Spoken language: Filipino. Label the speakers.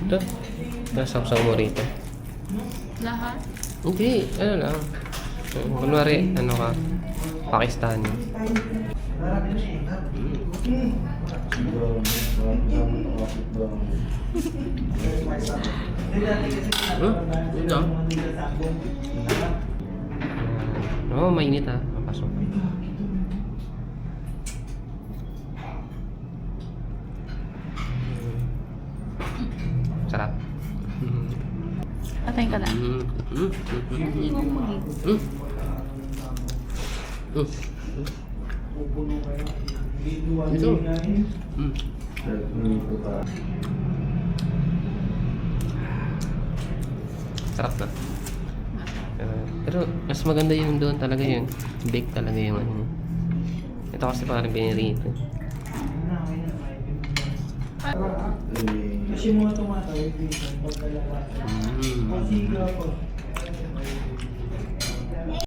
Speaker 1: Ito. Nasaksaw mo rito.
Speaker 2: Lahat?
Speaker 1: Hindi, ano lang. Kunwari, ano ka, Pakistani. Ito. Oo, mainit ha. Mapasok. Sarap.
Speaker 2: Atay ka lang. Hindi mo mag-ibig.
Speaker 1: Ito. Sarap na. Pero mas maganda yung doon talaga yun. Bake talaga yung ano. Ito kasi parang binirito.
Speaker 3: Kasi mga tumatawid dito, pagkalala. Kasi